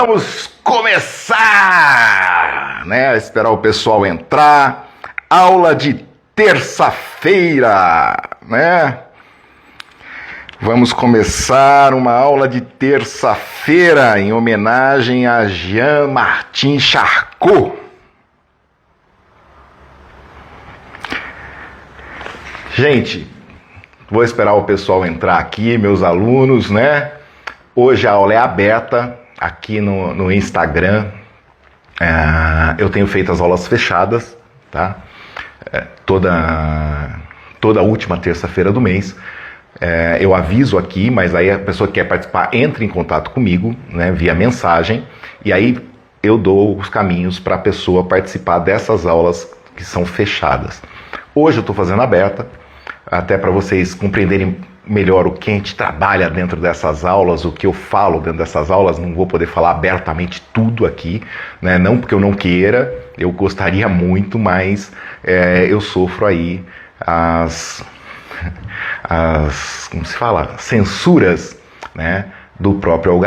Vamos começar, né? Esperar o pessoal entrar. Aula de terça-feira, né? Vamos começar uma aula de terça-feira em homenagem a Jean-Martin Charcot. Gente, vou esperar o pessoal entrar aqui, meus alunos, né? Hoje a aula é aberta aqui no Instagram. Eu tenho feito as aulas fechadas, tá? Toda última terça-feira do mês. Eu aviso aqui, mas aí a pessoa que quer participar entra em contato comigo, né, via mensagem, e aí eu dou os caminhos para a pessoa participar dessas aulas que são fechadas. Hoje eu estou fazendo aberta, até para vocês compreenderem melhor o que a gente trabalha dentro dessas aulas, o que eu falo dentro dessas aulas. Não vou poder falar abertamente tudo aqui, né? Não porque eu não queira, eu gostaria muito, mas eu sofro aí como se fala, censuras, né, do próprio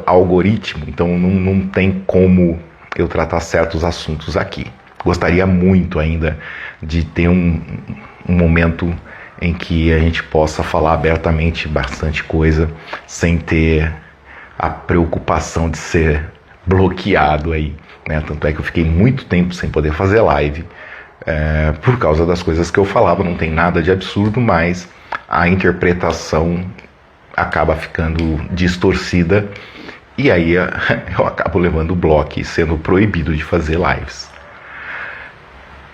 algoritmo. Então não tem como eu tratar certos assuntos aqui. Gostaria muito ainda de ter um momento em que a gente possa falar abertamente bastante coisa sem ter a preocupação de ser bloqueado aí, né? Tanto é que eu fiquei muito tempo sem poder fazer live por causa das coisas que eu falava. Não tem nada de absurdo, mas a interpretação acaba ficando distorcida e aí eu acabo levando o bloco e sendo proibido de fazer lives.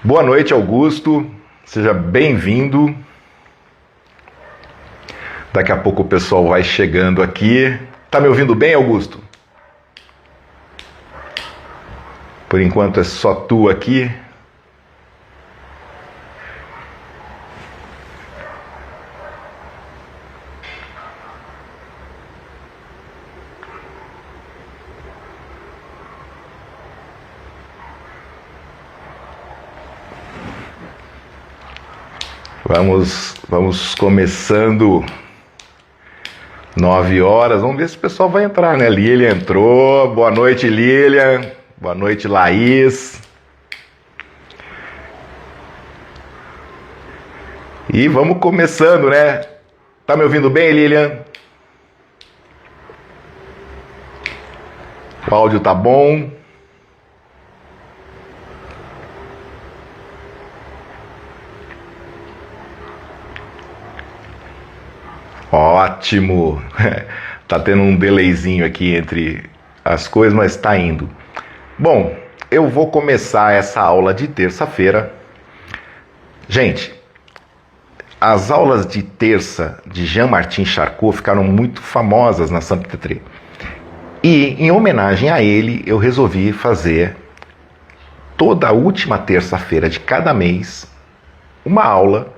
Boa noite, Augusto. Seja bem-vindo. Daqui a pouco o pessoal vai chegando aqui. Tá me ouvindo bem, Augusto? Por enquanto é só tu aqui. Vamos começando. 9 horas, vamos ver se o pessoal vai entrar, né? Lilian entrou, boa noite, Lilian, boa noite, Laís. E vamos começando, né? Tá me ouvindo bem, Lilian? O áudio tá bom? Ótimo! Tá tendo um delayzinho aqui entre as coisas, mas tá indo. Bom, eu vou começar essa aula de terça-feira. Gente, as aulas de terça de Jean-Martin Charcot ficaram muito famosas na Saint-Pétri. E, em homenagem a ele, eu resolvi fazer toda a última terça-feira de cada mês uma aula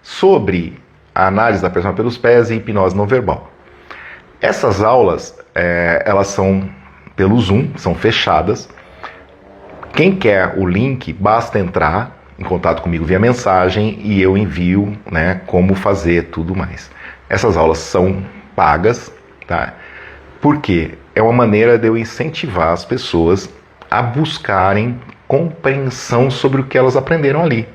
sobre a análise da persona pelos pés e hipnose não verbal. Essas aulas, elas são pelo Zoom, são fechadas. Quem quer o link, basta entrar em contato comigo via mensagem e eu envio, né, como fazer tudo mais. Essas aulas são pagas, tá? Porque é uma maneira de eu incentivar as pessoas a buscarem compreensão sobre o que elas aprenderam ali.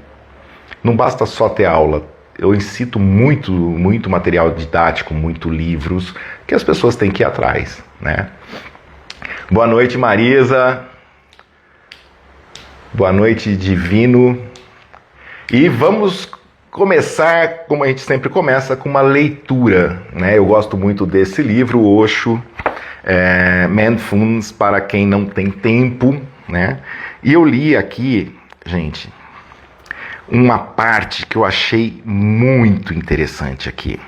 Não basta só ter aula. Eu incito muito material didático, muito livros, que as pessoas têm que ir atrás, né? Boa noite, Marisa. Boa noite, Divino. E vamos começar, como a gente sempre começa, com uma leitura, né? Eu gosto muito desse livro, Osho, Mindfulness para quem não tem tempo, né? E eu li aqui, gente, uma parte que eu achei muito interessante aqui,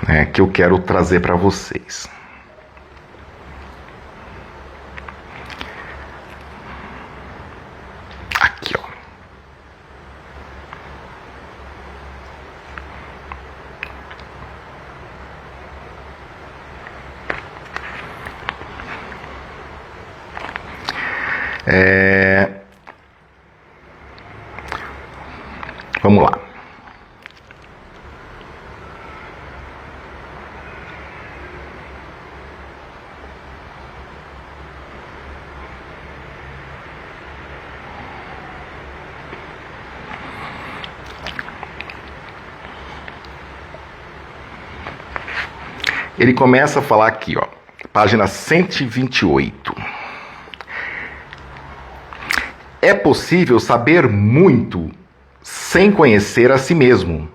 né, que eu quero trazer para vocês. Aqui, ó. Vamos lá. Ele começa a falar aqui, ó, página 128. É possível saber muito sem conhecer a si mesmo.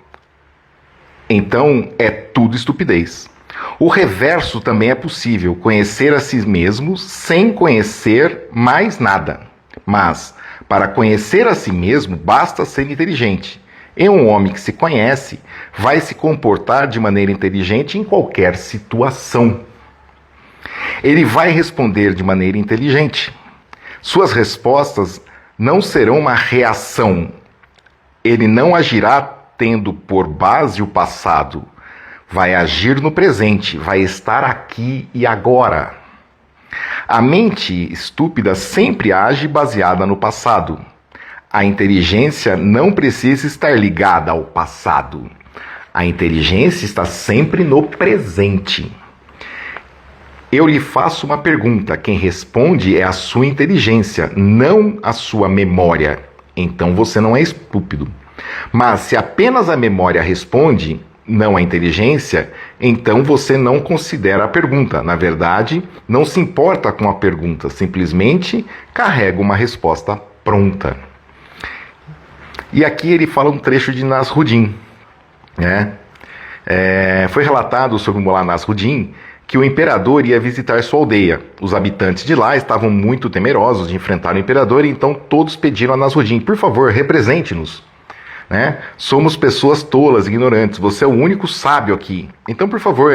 Então é tudo estupidez. O reverso também é possível, conhecer a si mesmo sem conhecer mais nada. Mas, para conhecer a si mesmo, basta ser inteligente. E um homem que se conhece vai se comportar de maneira inteligente em qualquer situação. Ele vai responder de maneira inteligente. Suas respostas não serão uma reação. Ele não agirá tendo por base o passado. Vai agir no presente, vai estar aqui e agora. A mente estúpida sempre age baseada no passado. A inteligência não precisa estar ligada ao passado. A inteligência está sempre no presente. Eu lhe faço uma pergunta. Quem responde é a sua inteligência, não a sua memória. Então você não é estúpido. Mas se apenas a memória responde, não a inteligência, então você não considera a pergunta. Na verdade, não se importa com a pergunta, simplesmente carrega uma resposta pronta. E aqui ele fala um trecho de Nasruddin, né? Foi relatado sobre Mullah Nasruddin que o imperador ia visitar sua aldeia. Os habitantes de lá estavam muito temerosos de enfrentar o imperador, e então todos pediram a Nasruddin: por favor, represente-nos. Né? Somos pessoas tolas, ignorantes, você é o único sábio aqui. Então, por favor,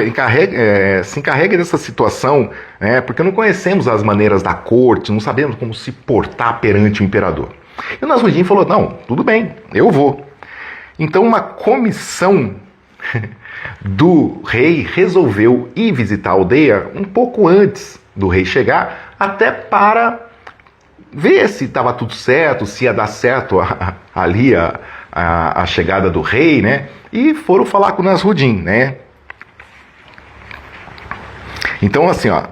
se encarregue dessa situação, né? Porque não conhecemos as maneiras da corte, não sabemos como se portar perante o imperador. E o Nasruddin falou: não, tudo bem, eu vou. Então uma comissão do rei resolveu ir visitar a aldeia um pouco antes do rei chegar, até para ver se estava tudo certo, se ia dar certo ali a chegada do rei, né? E foram falar com o Nasruddin, né? Então, assim, ó,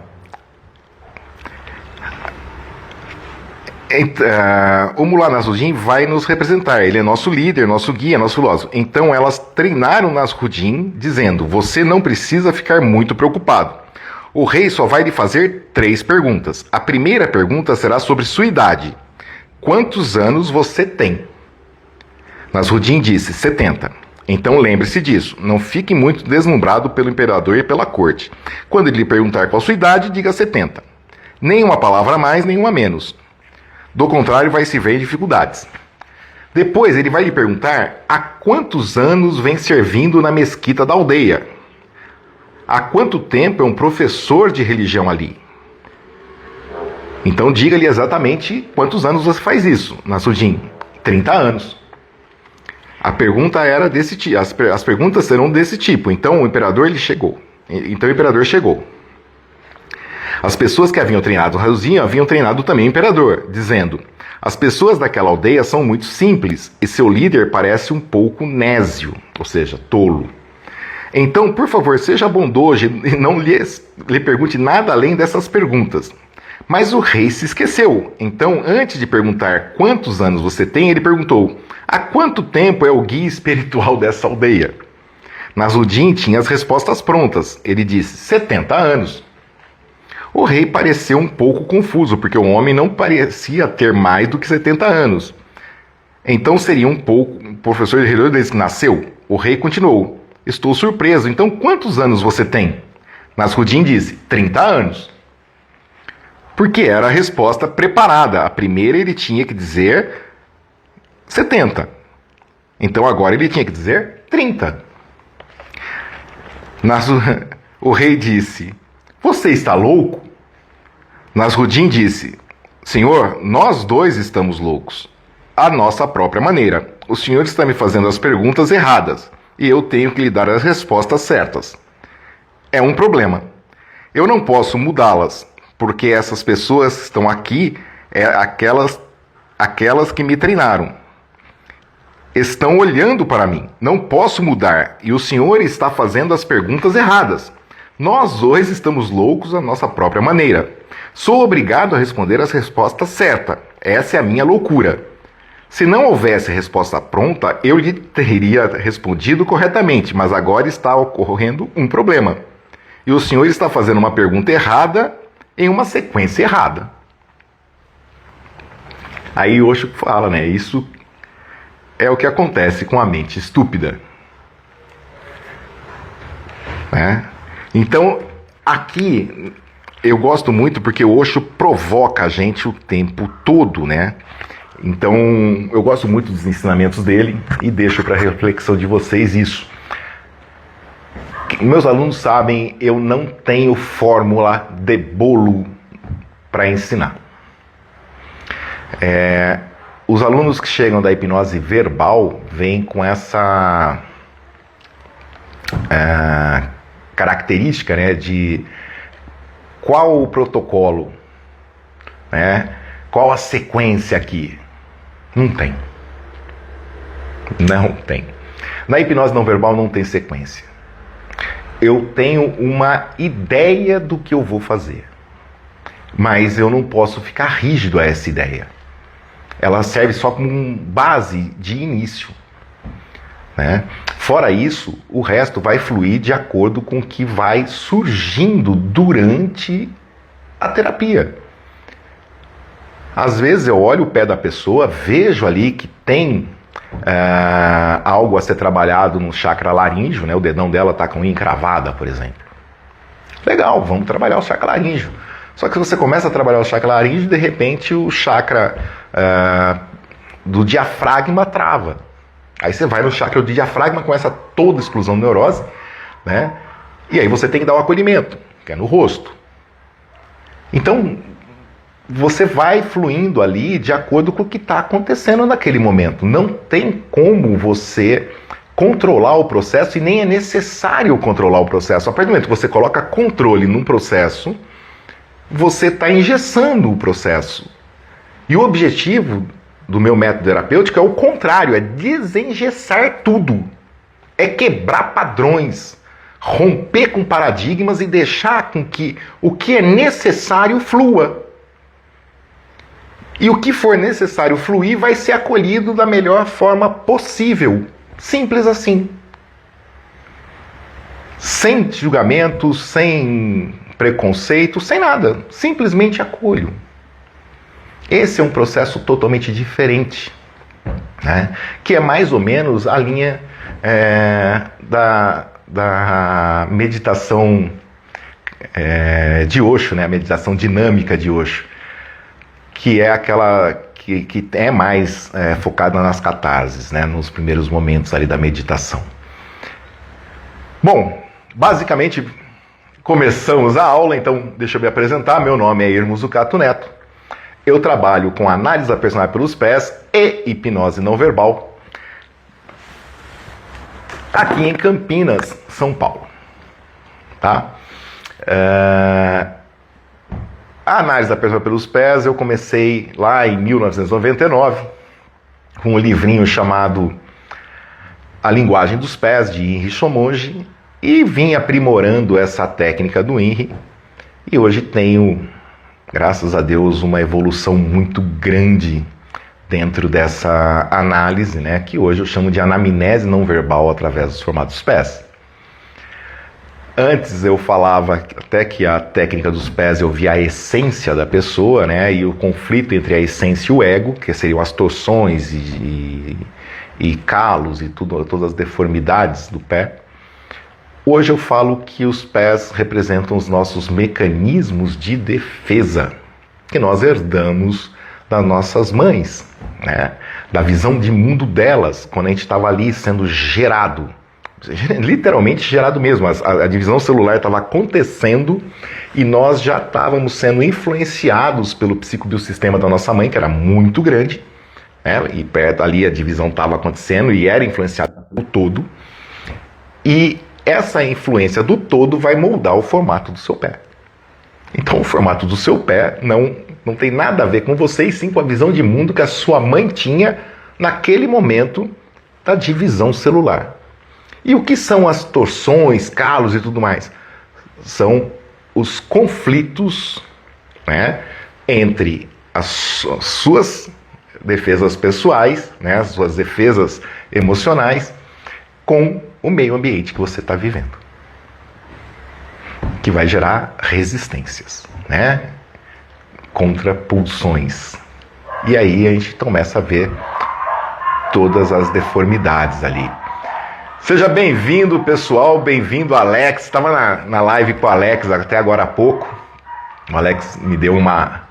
o Mullah Nasruddin vai nos representar. Ele é nosso líder, nosso guia, nosso filósofo. Então elas treinaram Nasruddin dizendo: você não precisa ficar muito preocupado. O rei só vai lhe fazer 3 perguntas. A primeira pergunta será sobre sua idade. Quantos anos você tem? Nasruddin disse: 70. Então lembre-se disso. Não fique muito deslumbrado pelo imperador e pela corte. Quando ele lhe perguntar qual sua idade, diga 70. Nem uma palavra a mais, nem uma a menos. Do contrário, vai se ver em dificuldades. Depois ele vai lhe perguntar há quantos anos vem servindo na mesquita da aldeia. Há quanto tempo é um professor de religião ali? Então diga-lhe exatamente quantos anos você faz isso, Nasruddin. 30 anos. A pergunta era desse tipo, as perguntas serão desse tipo. Então o imperador chegou. As pessoas que haviam treinado Nasruddin haviam treinado também o imperador, dizendo: as pessoas daquela aldeia são muito simples e seu líder parece um pouco nésio, ou seja, tolo. Então, por favor, seja bondoso e não lhe pergunte nada além dessas perguntas. Mas o rei se esqueceu. Então, antes de perguntar quantos anos você tem, ele perguntou: há quanto tempo é o guia espiritual dessa aldeia? Nasruddin tinha as respostas prontas. Ele disse: 70 anos. O rei pareceu um pouco confuso, porque o homem não parecia ter mais do que 70 anos. Então seria um pouco professor de religião desde que nasceu? O rei continuou: estou surpreso. Então quantos anos você tem? Nasruddin disse: 30 anos. Porque era a resposta preparada. A primeira ele tinha que dizer 70. Então agora ele tinha que dizer 30. O rei disse: você está louco? Nasruddin disse: senhor, nós dois estamos loucos. À nossa própria maneira. O senhor está me fazendo as perguntas erradas e eu tenho que lhe dar as respostas certas. É um problema. Eu não posso mudá-las, porque essas pessoas que estão aqui, aquelas que me treinaram, estão olhando para mim. Não posso mudar e o senhor está fazendo as perguntas erradas. Nós dois estamos loucos à nossa própria maneira. Sou obrigado a responder as respostas certas. Essa é a minha loucura. Se não houvesse resposta pronta, eu lhe teria respondido corretamente, mas agora está ocorrendo um problema. e o senhor está fazendo uma pergunta errada em uma sequência errada. Aí Osho fala, né? Isso é o que acontece com a mente estúpida. Né? Então, aqui eu gosto muito porque o Osho provoca a gente o tempo todo, né? Então, eu gosto muito dos ensinamentos dele e deixo para reflexão de vocês isso. Meus alunos sabem, eu não tenho fórmula de bolo para ensinar. Os alunos que chegam da hipnose verbal vêm com essa característica, né, de qual o protocolo, né, qual a sequência aqui. Não tem. Não tem. Na hipnose não verbal não tem sequência. Eu tenho uma ideia do que eu vou fazer, mas eu não posso ficar rígido a essa ideia. Ela serve só como base de início, né? Fora isso, o resto vai fluir de acordo com o que vai surgindo durante a terapia. Às vezes eu olho o pé da pessoa, vejo ali que tem algo a ser trabalhado no chakra laríngeo, né? O dedão dela está com unha encravada, por exemplo. Legal, vamos trabalhar o chakra laríngeo. Só que você começa a trabalhar o chakra laríngeo, de repente o chakra do diafragma trava. Aí você vai no chakra do diafragma, começa toda a explosão de neurose, né? E aí você tem que dar o acolhimento, que é no rosto. Então, você vai fluindo ali de acordo com o que está acontecendo naquele momento. Não tem como você controlar o processo e nem é necessário controlar o processo. A partir do momento que você coloca controle num processo, você está engessando o processo. E o objetivo do meu método terapêutico é o contrário, é desengessar tudo. É quebrar padrões, romper com paradigmas e deixar com que o que é necessário flua. E o que for necessário fluir vai ser acolhido da melhor forma possível. Simples assim. Sem julgamentos, sem preconceito, sem nada. Simplesmente acolho. Esse é um processo totalmente diferente, né? Que é mais ou menos a linha da meditação de Osho, né? A meditação dinâmica de Osho, que é aquela que é mais focada nas catarses, né? Nos primeiros momentos ali da meditação. Bom, basicamente começamos a aula, então deixa eu me apresentar. Meu nome é Irmo Zucato Neto. Eu trabalho com análise da personalidade pelos pés e hipnose não verbal aqui em Campinas, São Paulo. Tá? A análise da personalidade pelos pés eu comecei lá em 1999 com um livrinho chamado A Linguagem dos Pés, de Inri Shomonji, e vim aprimorando essa técnica do Inri, e hoje tenho, graças a Deus, uma evolução muito grande dentro dessa análise, né, que hoje eu chamo de anamnese não verbal através dos formatos dos pés. Antes eu falava até que a técnica dos pés eu via a essência da pessoa, né, e o conflito entre a essência e o ego, que seriam as torções e calos e todas as deformidades do pé. Hoje eu falo que os pés representam os nossos mecanismos de defesa, que nós herdamos das nossas mães, né? Da visão de mundo delas, quando a gente estava ali sendo gerado, literalmente gerado mesmo, a divisão celular estava acontecendo e nós já estávamos sendo influenciados pelo psicobiosistema da nossa mãe, que era muito grande, né? E perto ali a divisão estava acontecendo e era influenciada pelo todo, e essa influência do todo vai moldar o formato do seu pé. Então o formato do seu pé não tem nada a ver com você, e sim com a visão de mundo que a sua mãe tinha naquele momento da divisão celular. E o que são as torções, calos e tudo mais? São os conflitos, né, entre as suas defesas pessoais, né, as suas defesas emocionais, com o meio ambiente que você está vivendo. que vai gerar resistências, né? Contra pulsões. E aí a gente começa a ver todas as deformidades ali. Seja bem-vindo, pessoal, bem-vindo, Alex. Estava na live com o Alex até agora há pouco. O Alex me deu uma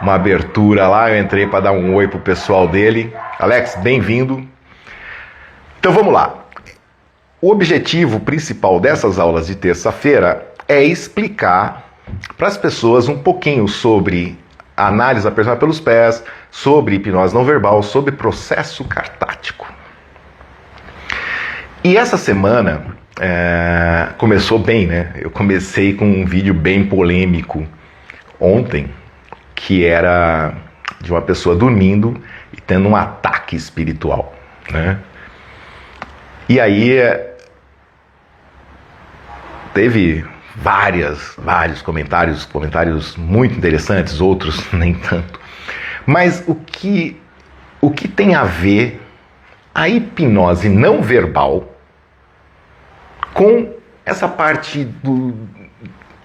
abertura lá, eu entrei para dar um oi pro pessoal dele. Alex, bem-vindo. Então vamos lá. O objetivo principal dessas aulas de terça-feira é explicar para as pessoas um pouquinho sobre a análise da personalidade pelos pés, sobre hipnose não verbal, sobre processo cartático. E essa semana começou bem, né? Eu comecei com um vídeo bem polêmico ontem, que era de uma pessoa dormindo e tendo um ataque espiritual, né? E aí teve vários comentários muito interessantes, outros nem tanto. Mas o que tem a ver a hipnose não verbal com essa parte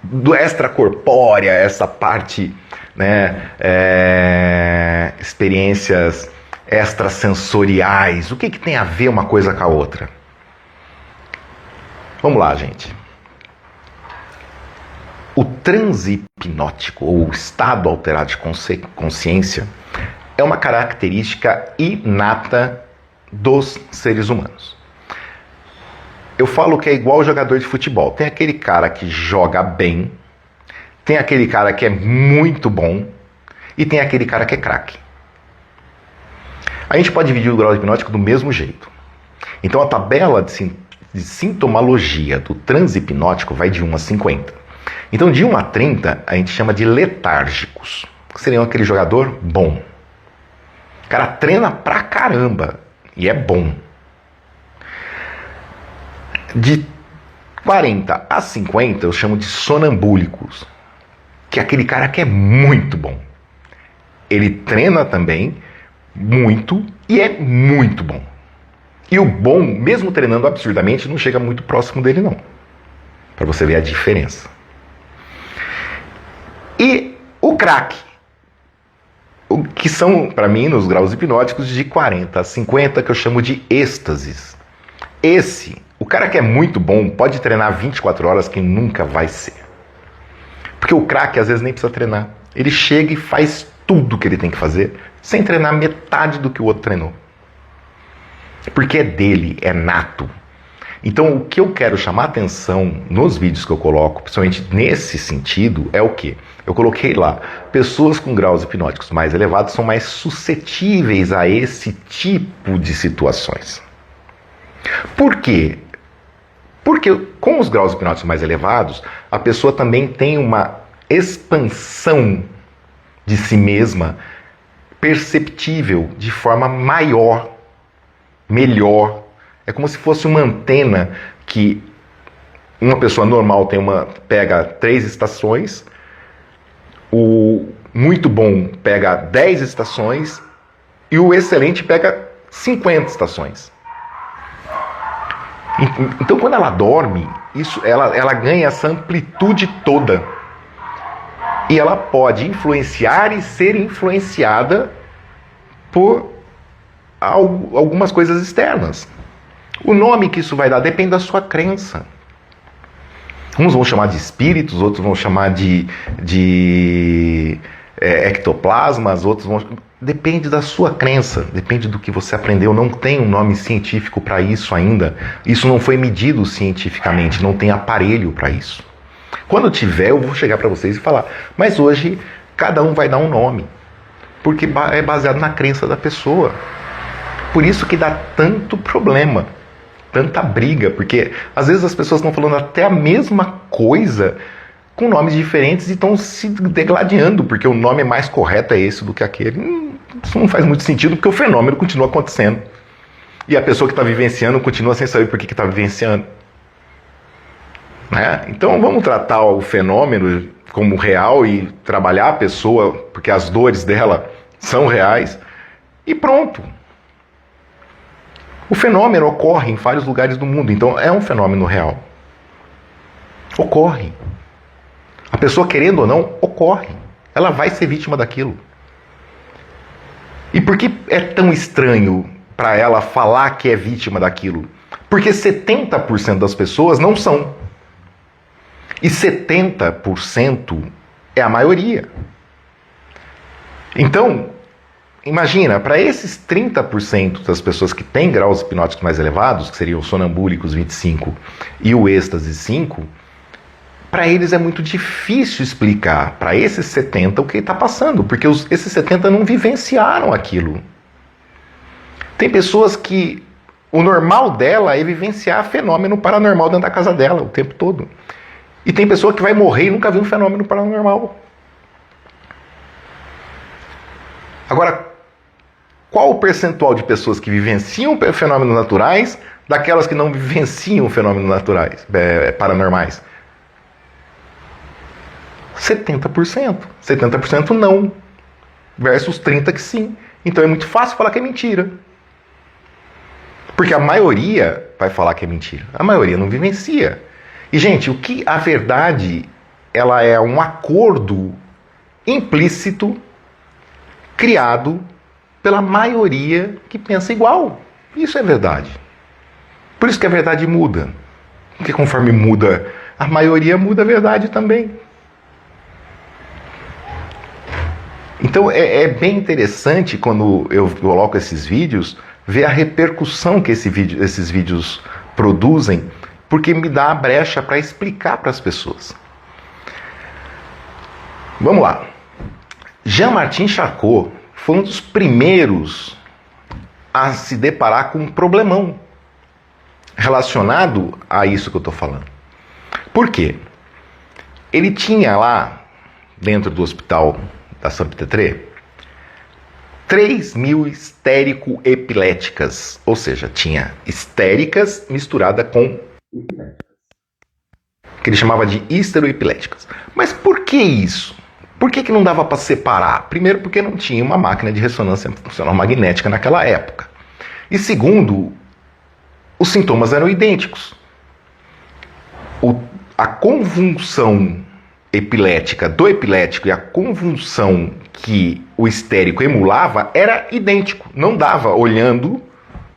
do extracorpórea, essa parte, né, experiências extrasensoriais? O que tem a ver uma coisa com a outra? Vamos lá, gente. O transe hipnótico, ou estado alterado de consciência, é uma característica inata dos seres humanos. Eu falo que é igual jogador de futebol. Tem aquele cara que joga bem, tem aquele cara que é muito bom e tem aquele cara que é craque. A gente pode dividir o grau hipnótico do mesmo jeito. Então a tabela de sintomologia do transe hipnótico vai de 1 a 50. Então, de 1 a 30, a gente chama de letárgicos. Seriam aquele jogador bom. O cara treina pra caramba e é bom. De 40 a 50, eu chamo de sonambúlicos. Que é aquele cara que é muito bom. Ele treina também muito e é muito bom. E o bom, mesmo treinando absurdamente, não chega muito próximo dele, não. Para você ver a diferença. E o craque, que são, para mim, nos graus hipnóticos de 40 a 50, que eu chamo de êxtases. O cara que é muito bom, pode treinar 24 horas que nunca vai ser. Porque o craque, às vezes, nem precisa treinar. Ele chega e faz tudo que ele tem que fazer, sem treinar metade do que o outro treinou. Porque é dele, é nato. Então, o que eu quero chamar a atenção nos vídeos que eu coloco, principalmente nesse sentido, é o quê? Eu coloquei lá, pessoas com graus hipnóticos mais elevados são mais suscetíveis a esse tipo de situações. Por quê? Porque com os graus hipnóticos mais elevados, a pessoa também tem uma expansão de si mesma perceptível de forma maior, melhor. É como se fosse uma antena que uma pessoa normal pega 3 estações, o muito bom pega 10 estações e o excelente pega 50 estações. Então, quando ela dorme, ela ganha essa amplitude toda. E ela pode influenciar e ser influenciada por algumas coisas externas. O nome que isso vai dar depende da sua crença. Uns vão chamar de espíritos, outros vão chamar de ectoplasmas, outros vão... Depende da sua crença, depende do que você aprendeu. Não tem um nome científico para isso ainda. Isso não foi medido cientificamente, não tem aparelho para isso. Quando tiver, eu vou chegar para vocês e falar. Mas hoje, cada um vai dar um nome, porque é baseado na crença da pessoa. Por isso que dá tanto problema, tanta briga, porque às vezes as pessoas estão falando até a mesma coisa com nomes diferentes e estão se degladiando, porque o nome mais correto é esse do que aquele. Isso não faz muito sentido, porque o fenômeno continua acontecendo. E a pessoa que está vivenciando continua sem saber por que está vivenciando. Né? Então vamos tratar o fenômeno como real e trabalhar a pessoa, porque as dores dela são reais, e pronto. O fenômeno ocorre em vários lugares do mundo, então é um fenômeno real. Ocorre. pessoa, querendo ou não, ocorre. Ela vai ser vítima daquilo. E por que é tão estranho para ela falar que é vítima daquilo? Porque 70% das pessoas não são. E 70% é a maioria. Então, imagina, para esses 30% das pessoas que têm graus hipnóticos mais elevados, que seriam os sonambúlicos 25 e o êxtase 5, para eles é muito difícil explicar para esses 70 o que está passando, porque esses 70 não vivenciaram aquilo. Tem pessoas que o normal dela é vivenciar fenômeno paranormal dentro da casa dela o tempo todo. E tem pessoa que vai morrer e nunca viu um fenômeno paranormal. Agora, qual o percentual de pessoas que vivenciam fenômenos naturais daquelas que não vivenciam fenômenos naturais, paranormais? 70%. 70% não. Versus 30% que sim. Então é muito fácil falar que é mentira. Porque a maioria vai falar que é mentira. A maioria não vivencia. E, gente, o que a verdade, ela é um acordo implícito criado pela maioria que pensa igual. Isso é verdade. Por isso que a verdade muda. Porque conforme muda a maioria, muda a verdade também. Então é bem interessante quando eu coloco esses vídeos, ver a repercussão que esses vídeos produzem, porque me dá a brecha para explicar para as pessoas. Vamos lá. Jean-Martin Charcot foi um dos primeiros a se deparar com um problemão relacionado a isso que eu estou falando. Por quê? Ele tinha lá, dentro do hospital da Saint-Pétré, 3.000 histérico-epiléticas. Ou seja, tinha histéricas misturada com epiléticas, que ele chamava de histeroepiléticas. Mas por que isso? Por que não dava para separar? Primeiro, porque não tinha uma máquina de ressonância funcional magnética naquela época. E segundo, os sintomas eram idênticos. A convulsão epilética do epilético e a convulsão que o histérico emulava era idêntico. Não dava, olhando,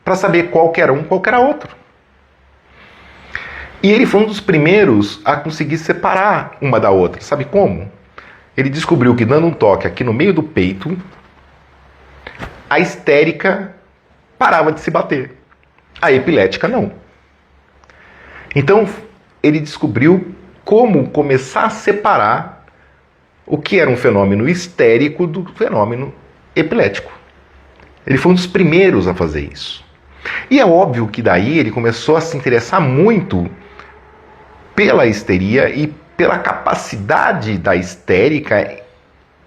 para saber qual que era um, qual que era outro. E ele foi um dos primeiros a conseguir separar uma da outra. Sabe como? Ele descobriu que, dando um toque aqui no meio do peito, a histérica parava de se bater. A epilética não. Então, ele descobriu como começar a separar o que era um fenômeno histérico do fenômeno epilético. Ele foi um dos primeiros a fazer isso. E é óbvio que daí ele começou a se interessar muito pela histeria e pela capacidade da histérica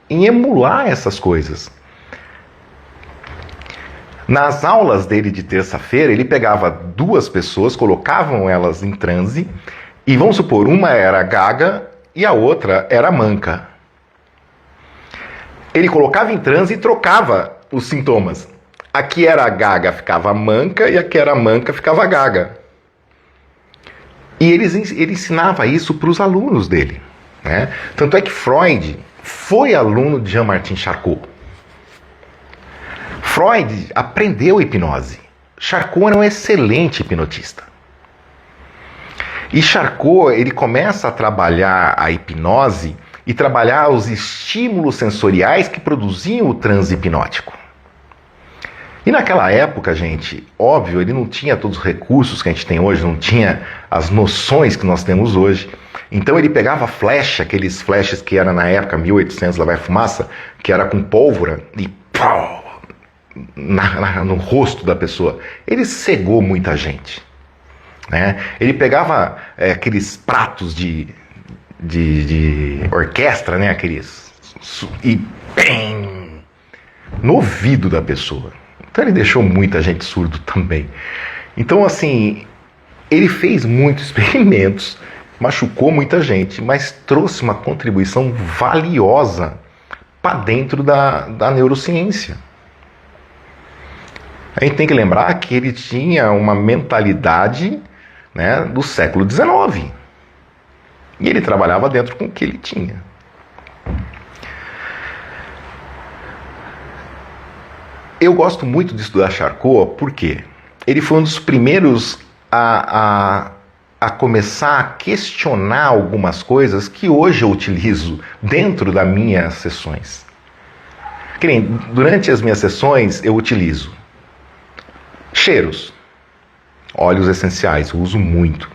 em emular essas coisas. Nas aulas dele de terça-feira, ele pegava duas pessoas, colocavam elas em transe, e vamos supor, uma era gaga e a outra era manca. Ele colocava em transe e trocava os sintomas. Aqui era gaga, ficava manca, e aqui era manca, ficava gaga. E ele ensinava isso para os alunos dele, né? Tanto é que Freud foi aluno de Jean-Martin Charcot. Freud aprendeu hipnose. Charcot era um excelente hipnotista. E Charcot, ele começa a trabalhar a hipnose e trabalhar os estímulos sensoriais que produziam o transe hipnótico. E naquela época, gente, óbvio, ele não tinha todos os recursos que a gente tem hoje, não tinha as noções que nós temos hoje. Então ele pegava flecha, aqueles flashes que era na época, 1800, lá vai fumaça, que era com pólvora, e pau, no rosto da pessoa. Ele cegou muita gente, né? Ele pegava aqueles pratos de orquestra, né? Aqueles, e bem, no ouvido da pessoa. Então ele deixou muita gente surdo também. Então, assim, ele fez muitos experimentos, machucou muita gente, mas trouxe uma contribuição valiosa para dentro da neurociência. A gente tem que lembrar que ele tinha uma mentalidade, né, do século XIX. E ele trabalhava dentro com o que ele tinha. Eu gosto muito de estudar Charcot porque ele foi um dos primeiros a começar a questionar algumas coisas que hoje eu utilizo dentro das minhas sessões. Durante as minhas sessões eu utilizo cheiros, óleos essenciais, eu uso muito.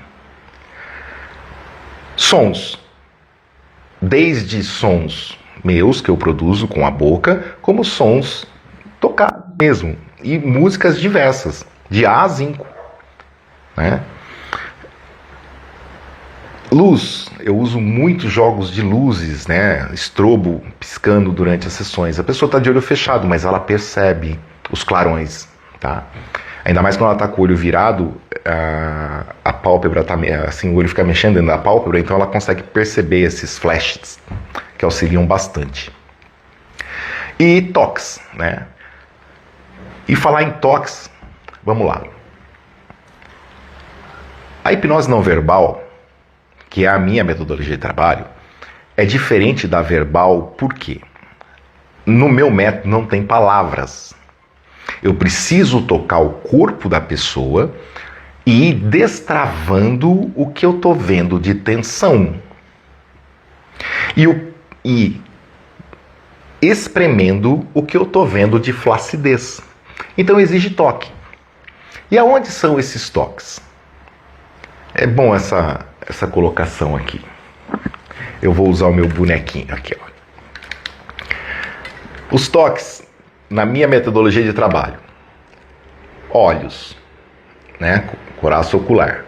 Sons, desde sons meus que eu produzo com a boca, como sons tocados mesmo, e músicas diversas, de A a Zinco, né? Luz, eu uso muitos jogos de luzes, né? Estrobo piscando durante as sessões. A pessoa está de olho fechado, mas ela percebe os clarões, tá? Ainda mais quando ela está com o olho virado, a pálpebra tá, assim, o olho fica mexendo dentro da pálpebra, então ela consegue perceber esses flashes que auxiliam bastante. E toques, né? E falar em toques, vamos lá. A hipnose não verbal, que é a minha metodologia de trabalho, é diferente da verbal, por quê? No meu método não tem palavras. Eu preciso tocar o corpo da pessoa e ir destravando o que eu estou vendo de tensão. E espremendo o que eu estou vendo de flacidez. Então exige toque. E aonde são esses toques? É bom essa colocação aqui. Eu vou usar o meu bonequinho aqui, ó. Os toques, na minha metodologia de trabalho: olhos, né? Coração ocular.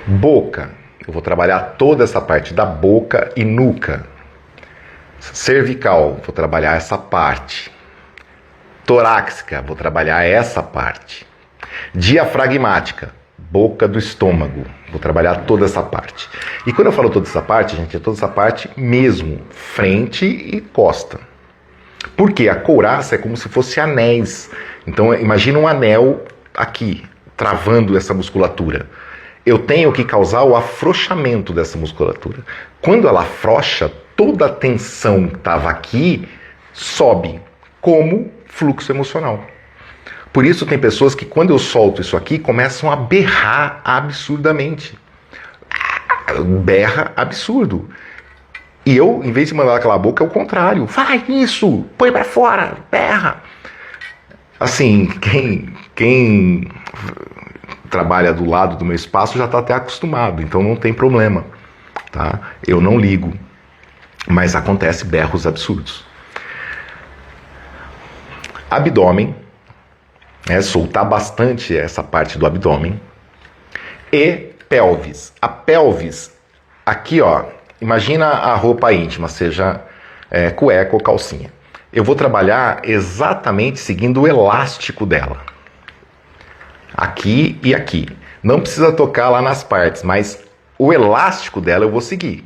Boca, eu vou trabalhar toda essa parte da boca e nuca. Cervical, vou trabalhar essa parte. Torácica, vou trabalhar essa parte. Diafragmática, boca do estômago, vou trabalhar toda essa parte. E quando eu falo toda essa parte, gente, é toda essa parte mesmo, frente e costa. Porque a couraça é como se fosse anéis. Então imagina um anel aqui, travando essa musculatura. Eu tenho que causar o afrouxamento dessa musculatura. Quando ela afrouxa, toda a tensão que estava aqui sobe, como fluxo emocional. Por isso tem pessoas que quando eu solto isso aqui, começam a berrar absurdamente. Berra absurdo. E eu, em vez de mandar aquela boca, é o contrário. Faz isso, põe pra fora, berra. Assim, quem trabalha do lado do meu espaço já está até acostumado, então não tem problema, tá? Eu não ligo, mas acontece berros absurdos. Abdômen, soltar bastante essa parte do abdômen. E pelvis. A pelvis, aqui ó, imagina a roupa íntima, seja cueca ou calcinha. Eu vou trabalhar exatamente seguindo o elástico dela. Aqui e aqui. Não precisa tocar lá nas partes, mas o elástico dela eu vou seguir.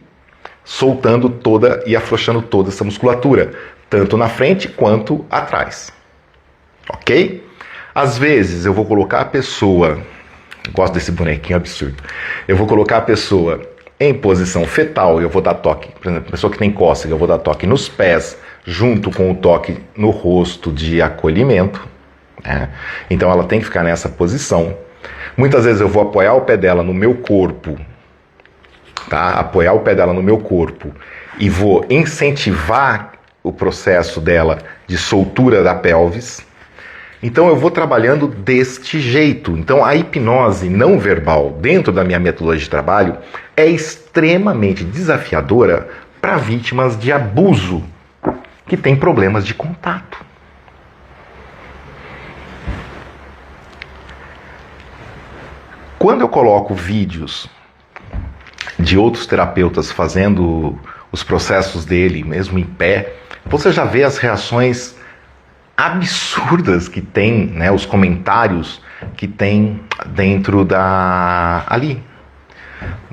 Soltando toda e afrouxando toda essa musculatura. Tanto na frente quanto atrás. Ok? Às vezes eu vou colocar a pessoa... Gosto desse bonequinho absurdo. Eu vou colocar a pessoa em posição fetal e eu vou dar toque. Por exemplo, pessoa que tem cócega, eu vou dar toque nos pés, junto com o toque no rosto de acolhimento. Né? Então ela tem que ficar nessa posição. Muitas vezes eu vou apoiar o pé dela no meu corpo, tá? Apoiar o pé dela no meu corpo e vou incentivar o processo dela de soltura da pelvis. Então eu vou trabalhando deste jeito. Então a hipnose não verbal dentro da minha metodologia de trabalho é extremamente desafiadora para vítimas de abuso que têm problemas de contato. Quando eu coloco vídeos de outros terapeutas fazendo os processos dele, mesmo em pé, você já vê as reações absurdas que tem, né, os comentários que tem dentro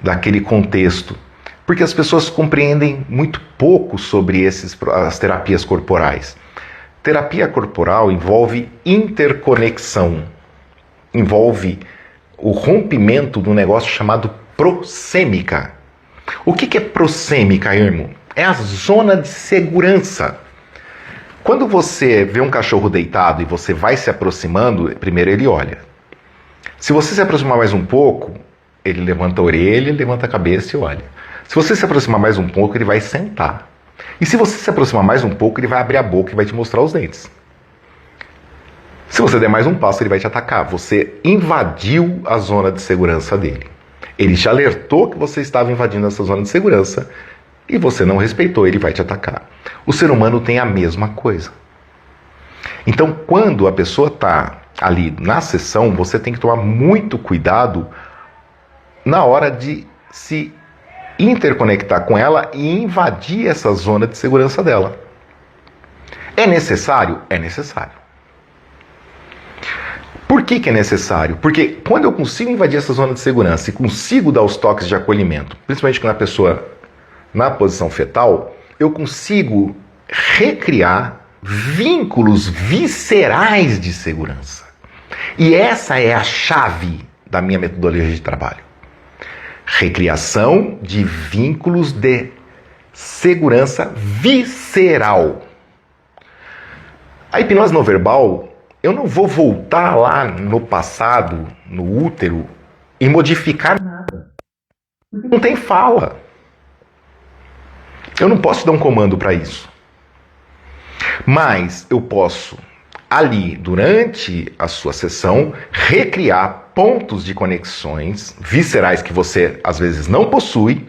daquele contexto. Porque as pessoas compreendem muito pouco sobre as terapias corporais. Terapia corporal envolve interconexão, envolve o rompimento de um negócio chamado proxêmica. O que é proxêmica, irmão? É a zona de segurança. Quando você vê um cachorro deitado e você vai se aproximando, primeiro ele olha. Se você se aproximar mais um pouco, ele levanta a orelha, levanta a cabeça e olha. Se você se aproximar mais um pouco, ele vai sentar. E se você se aproximar mais um pouco, ele vai abrir a boca e vai te mostrar os dentes. Se você der mais um passo, ele vai te atacar. Você invadiu a zona de segurança dele. Ele te alertou que você estava invadindo essa zona de segurança e você não respeitou, ele vai te atacar. O ser humano tem a mesma coisa. Então, quando a pessoa está ali na sessão, você tem que tomar muito cuidado na hora de se interconectar com ela e invadir essa zona de segurança dela. É necessário? É necessário. Por que é necessário? Porque quando eu consigo invadir essa zona de segurança e consigo dar os toques de acolhimento, principalmente quando a pessoa na posição fetal, eu consigo recriar vínculos viscerais de segurança. E essa é a chave da minha metodologia de trabalho. Recriação de vínculos de segurança visceral. A hipnose não verbal, eu não vou voltar lá no passado, no útero, e modificar nada. Não tem fala. Eu não posso dar um comando para isso. Mas eu posso, ali, durante a sua sessão, recriar pontos de conexões viscerais que você, às vezes, não possui,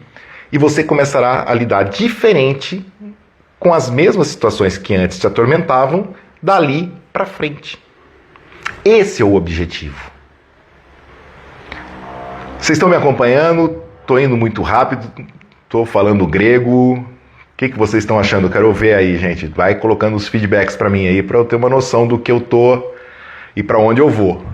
e você começará a lidar diferente com as mesmas situações que antes te atormentavam, dali para frente. Esse é o objetivo. Vocês estão me acompanhando? Estou indo muito rápido, estou falando grego. O que vocês estão achando? Quero ver aí, gente. Vai colocando os feedbacks para mim aí, para eu ter uma noção do que eu tô e para onde eu vou.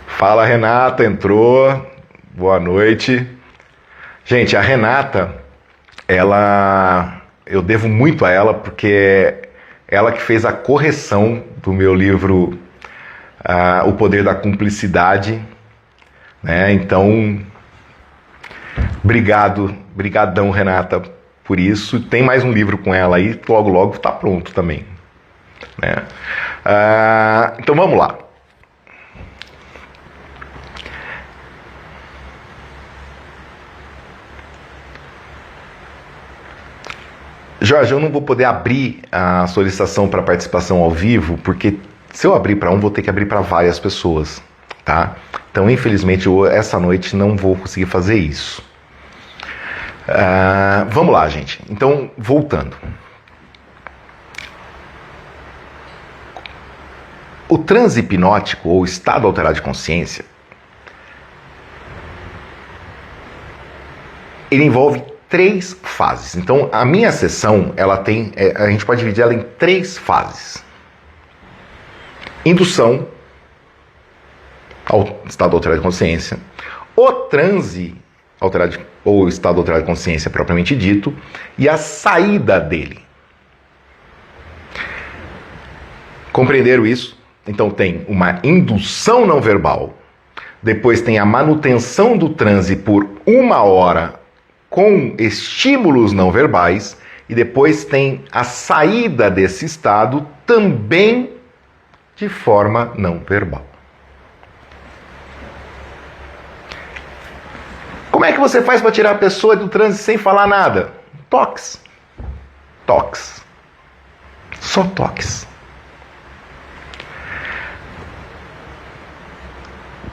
Fala, Renata, entrou. Boa noite. Gente, a Renata, eu devo muito a ela, porque é ela que fez a correção do meu livro O Poder da Cumplicidade, né? Então, brigadão, Renata, por isso. Tem mais um livro com ela aí, logo logo está pronto também, né? Então vamos lá. Jorge, eu não vou poder abrir a solicitação para participação ao vivo, porque se eu abrir para um, vou ter que abrir para várias pessoas, tá? Então, infelizmente, essa noite não vou conseguir fazer isso. Vamos lá, gente. Então, voltando. O transe hipnótico, ou estado alterado de consciência, ele envolve 3 fases. Então, a minha sessão, ela tem, a gente pode dividir ela em 3 fases. Indução ao estado alterado de consciência, o transe alterado ou estado alterado de consciência propriamente dito, e a saída dele. Compreenderam isso? Então tem uma indução não verbal, depois tem a manutenção do transe por 1 hora com estímulos não verbais, e depois tem a saída desse estado também de forma não verbal. Como é que você faz para tirar a pessoa do transe sem falar nada? Toques. Toques. Só toques.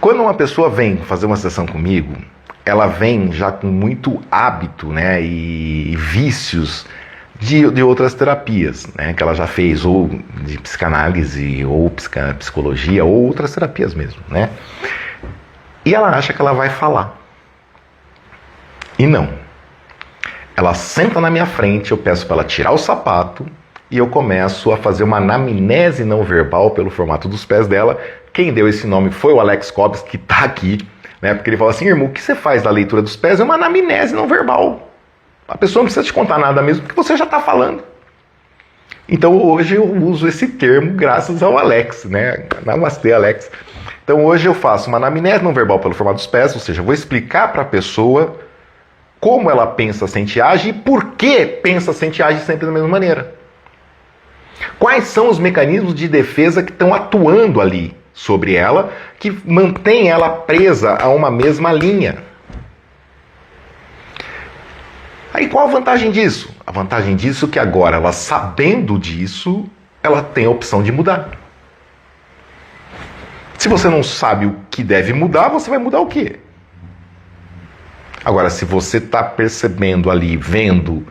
Quando uma pessoa vem fazer uma sessão comigo, ela vem já com muito hábito, né, e vícios de outras terapias, né, que ela já fez, ou de psicanálise, ou psicologia, ou outras terapias mesmo, né? E ela acha que ela vai falar. E não. Ela senta na minha frente, eu peço para ela tirar o sapato e eu começo a fazer uma anamnese não verbal pelo formato dos pés dela. Quem deu esse nome foi o Alex Cobbs, que está aqui, né? Porque ele fala assim: irmão, o que você faz da leitura dos pés é uma anamnese não verbal. A pessoa não precisa te contar nada mesmo, porque você já está falando. Então hoje eu uso esse termo graças ao Alex, né? Namastê, Alex. Então hoje eu faço uma anamnese não verbal pelo formato dos pés, ou seja, eu vou explicar para a pessoa como ela pensa, sente e age e por que pensa, sente e age sempre da mesma maneira. Quais são os mecanismos de defesa que estão atuando ali sobre ela, que mantém ela presa a uma mesma linha? Aí qual a vantagem disso? A vantagem disso é que agora, ela sabendo disso, ela tem a opção de mudar. Se você não sabe o que deve mudar, você vai mudar o quê? Agora, se você está percebendo ali, vendo,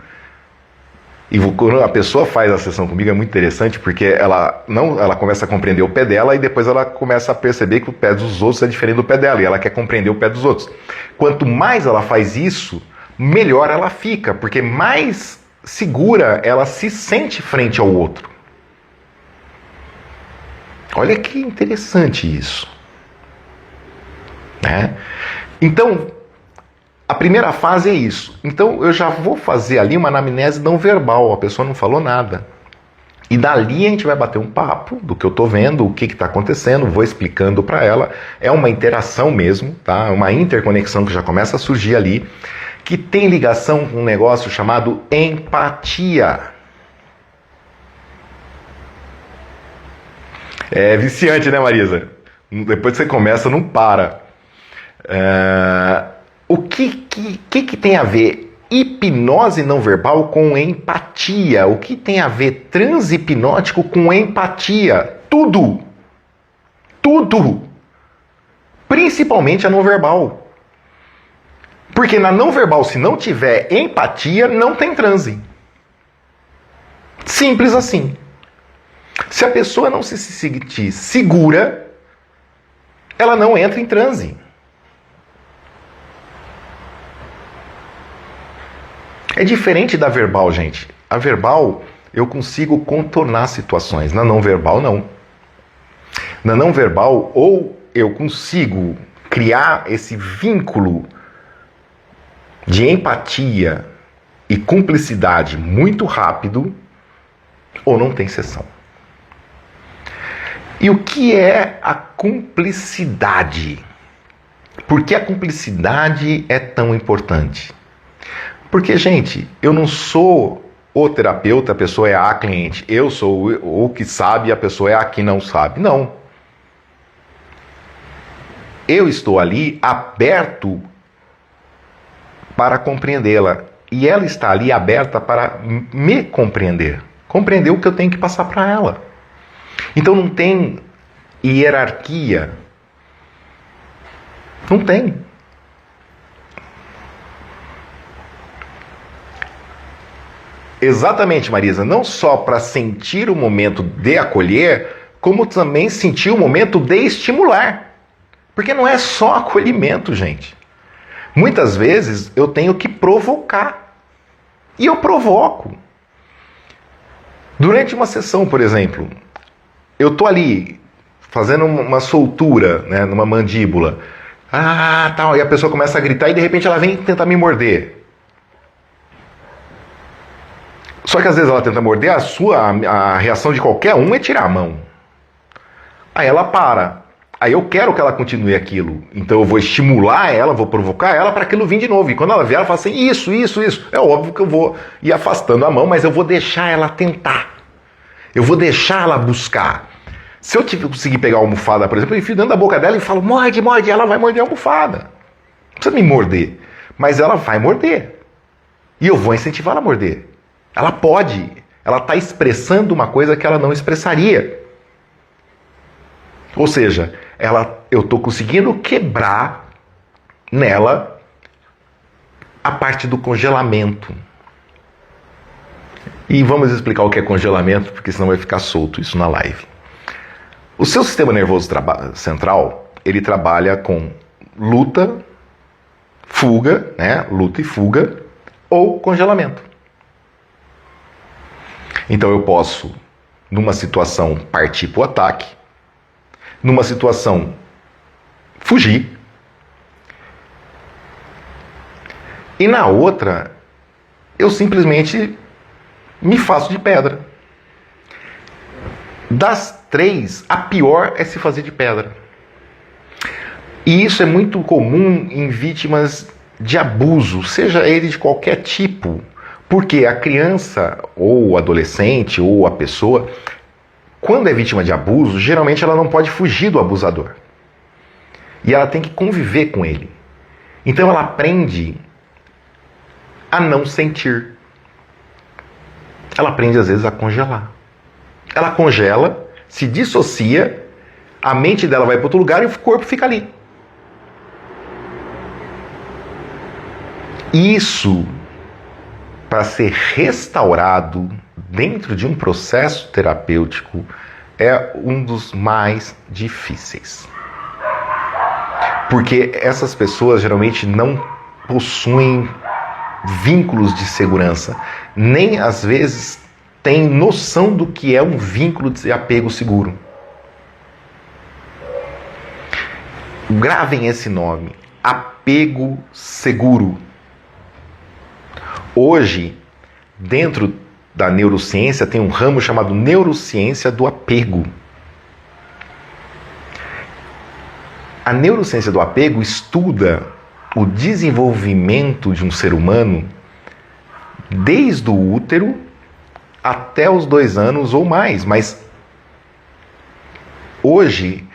e quando a pessoa faz a sessão comigo é muito interessante, porque ela começa a compreender o pé dela e depois ela começa a perceber que o pé dos outros é diferente do pé dela e ela quer compreender o pé dos outros. Quanto mais ela faz isso, melhor ela fica, porque mais segura ela se sente frente ao outro. Olha que interessante isso, né? Então, a primeira fase é isso. Então, eu já vou fazer ali uma anamnese não verbal, a pessoa não falou nada. E dali a gente vai bater um papo do que eu estou vendo, o que está acontecendo, vou explicando para ela. É uma interação mesmo, tá? Uma interconexão que já começa a surgir ali, que tem ligação com um negócio chamado empatia. É viciante, né, Marisa? Depois que você começa, não para. O que tem a ver hipnose não verbal com empatia? O que tem a ver transhipnótico com empatia? Tudo! Tudo! Principalmente a não verbal. Porque na não verbal, se não tiver empatia, não tem transe. Simples assim. Se a pessoa não se sentir segura, ela não entra em transe. É diferente da verbal, gente. A verbal, eu consigo contornar situações. Na não verbal, não. Na não verbal, ou eu consigo criar esse vínculo de empatia e cumplicidade muito rápido, ou não tem sessão. E o que é a cumplicidade? Por que a cumplicidade é tão importante? Porque, gente, eu não sou o terapeuta, a pessoa é a cliente. Eu sou o que sabe, a pessoa é a que não sabe. Não. Eu estou ali aberto para compreendê-la. E ela está ali aberta para me compreender. Compreender o que eu tenho que passar para ela. Então não tem hierarquia. Não tem. Exatamente, Marisa. Não só para sentir o momento de acolher, como também sentir o momento de estimular. Porque não é só acolhimento, gente. Muitas vezes eu tenho que provocar. E eu provoco. Durante uma sessão, por exemplo, eu estou ali fazendo uma soltura, né, numa mandíbula. Tal, e a pessoa começa a gritar e de repente ela vem tentar me morder. Só que às vezes ela tenta morder, a reação de qualquer um é tirar a mão. Aí ela para. Aí eu quero que ela continue aquilo. Então eu vou estimular ela, vou provocar ela para aquilo vir de novo. E quando ela vier, ela fala assim, isso. É óbvio que eu vou ir afastando a mão, mas eu vou deixar ela tentar. Eu vou deixar ela buscar. Se eu conseguir pegar a almofada, por exemplo, eu enfio dentro da boca dela e falo, morde, ela vai morder a almofada. Não precisa me morder. Mas ela vai morder. E eu vou incentivar ela a morder. Ela pode. Ela está expressando uma coisa que ela não expressaria. Ou seja, eu estou conseguindo quebrar nela a parte do congelamento. E vamos explicar o que é congelamento, porque senão vai ficar solto isso na live. O seu sistema nervoso central, ele trabalha com luta, fuga, né? Luta e fuga, ou congelamento. Então eu posso, numa situação, partir para o ataque, numa situação, fugir, e na outra, eu simplesmente me faço de pedra. Das três, a pior é se fazer de pedra. E isso é muito comum em vítimas de abuso, seja ele de qualquer tipo. Porque a criança, ou o adolescente, ou a pessoa, quando é vítima de abuso, geralmente ela não pode fugir do abusador. E ela tem que conviver com ele. Então ela aprende a não sentir. Ela aprende às vezes a congelar. Ela congela, se dissocia, a mente dela vai para outro lugar e o corpo fica ali. Isso, para ser restaurado dentro de um processo terapêutico, é um dos mais difíceis. Porque essas pessoas geralmente não possuem vínculos de segurança, nem às vezes têm noção do que é um vínculo de apego seguro. Gravem esse nome, apego seguro. Hoje, dentro da neurociência, tem um ramo chamado neurociência do apego. A neurociência do apego estuda o desenvolvimento de um ser humano desde o útero até os 2 anos ou mais. Mas hoje,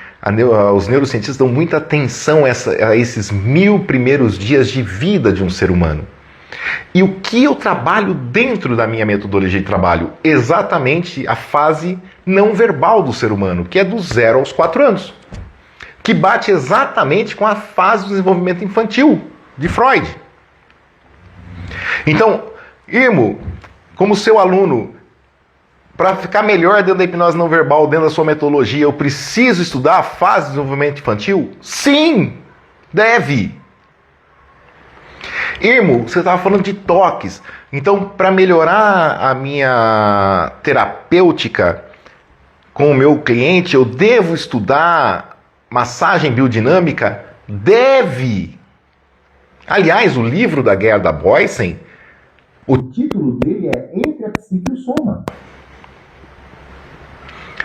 os neurocientistas dão muita atenção a esses 1000 primeiros dias de vida de um ser humano. E o que eu trabalho dentro da minha metodologia de trabalho? Exatamente a fase não verbal do ser humano, que é do 0 aos 4 anos. Que bate exatamente com a fase do desenvolvimento infantil de Freud. Então, Irmo, como seu aluno, para ficar melhor dentro da hipnose não verbal, dentro da sua metodologia, eu preciso estudar a fase do desenvolvimento infantil? Sim, deve. Irmo, você estava falando de toques. Então, para melhorar a minha terapêutica com o meu cliente, eu devo estudar massagem biodinâmica? Deve! Aliás, o livro da Gerda Boysen, o título dele é Entre a Psique e o Soma.